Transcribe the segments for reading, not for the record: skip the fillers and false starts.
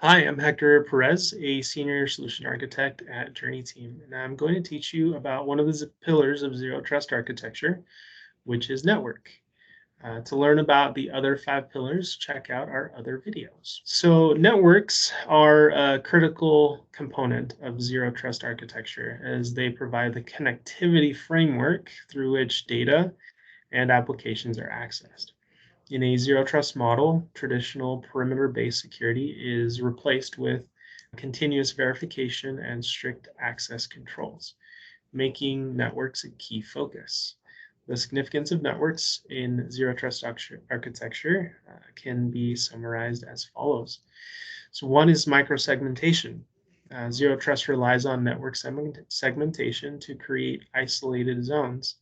Hi, I'm Hector Perez, a senior solution architect at JourneyTEAM, and I'm going to teach you about one of the pillars of zero trust architecture, which is network. To learn about the other five pillars, check out our other videos. So, networks are a critical component of zero trust architecture as they provide the connectivity framework through which data and applications are accessed. In a zero trust model, traditional perimeter based security is replaced with continuous verification and strict access controls, making networks a key focus. The significance of networks in zero trust architecture can be summarized as follows. So, one is microsegmentation. Zero trust relies on network segmentation to create isolated zones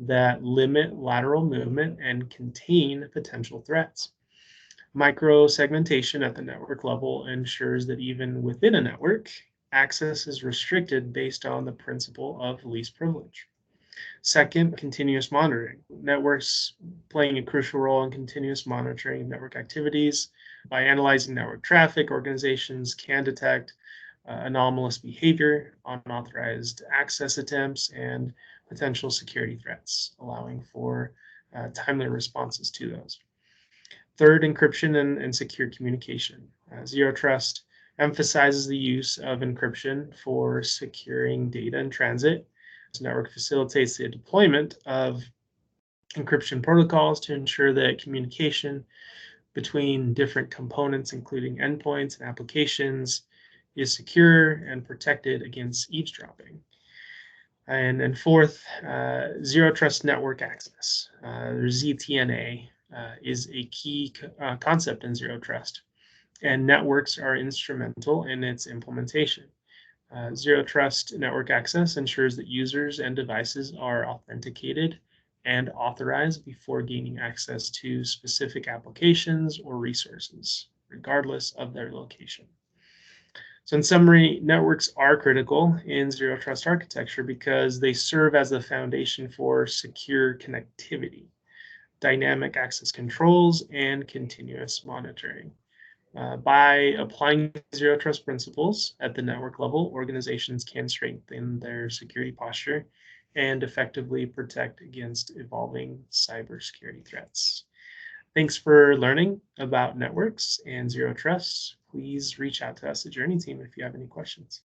that limit lateral movement and contain potential threats. Microsegmentation at the network level ensures that even within a network, access is restricted based on the principle of least privilege. Second, continuous monitoring. Networks playing a crucial role in continuous monitoring of network activities. By analyzing network traffic, organizations can detect anomalous behavior, unauthorized access attempts, and potential security threats, allowing for timely responses to those. Third, encryption and secure communication. Zero Trust emphasizes the use of encryption for securing data in transit. This network facilitates the deployment of encryption protocols to ensure that communication between different components, including endpoints and applications, is secure and protected against eavesdropping. And fourth, zero trust network access, or ZTNA, is a key concept in zero trust, and networks are instrumental in its implementation. Zero trust network access ensures that users and devices are authenticated and authorized before gaining access to specific applications or resources, regardless of their location. So, in summary, networks are critical in zero trust architecture because they serve as the foundation for secure connectivity, dynamic access controls, and continuous monitoring. By applying zero trust principles at the network level, organizations can strengthen their security posture and effectively protect against evolving cybersecurity threats. Thanks for learning about networks and zero trust. Please reach out to us at JourneyTEAM if you have any questions.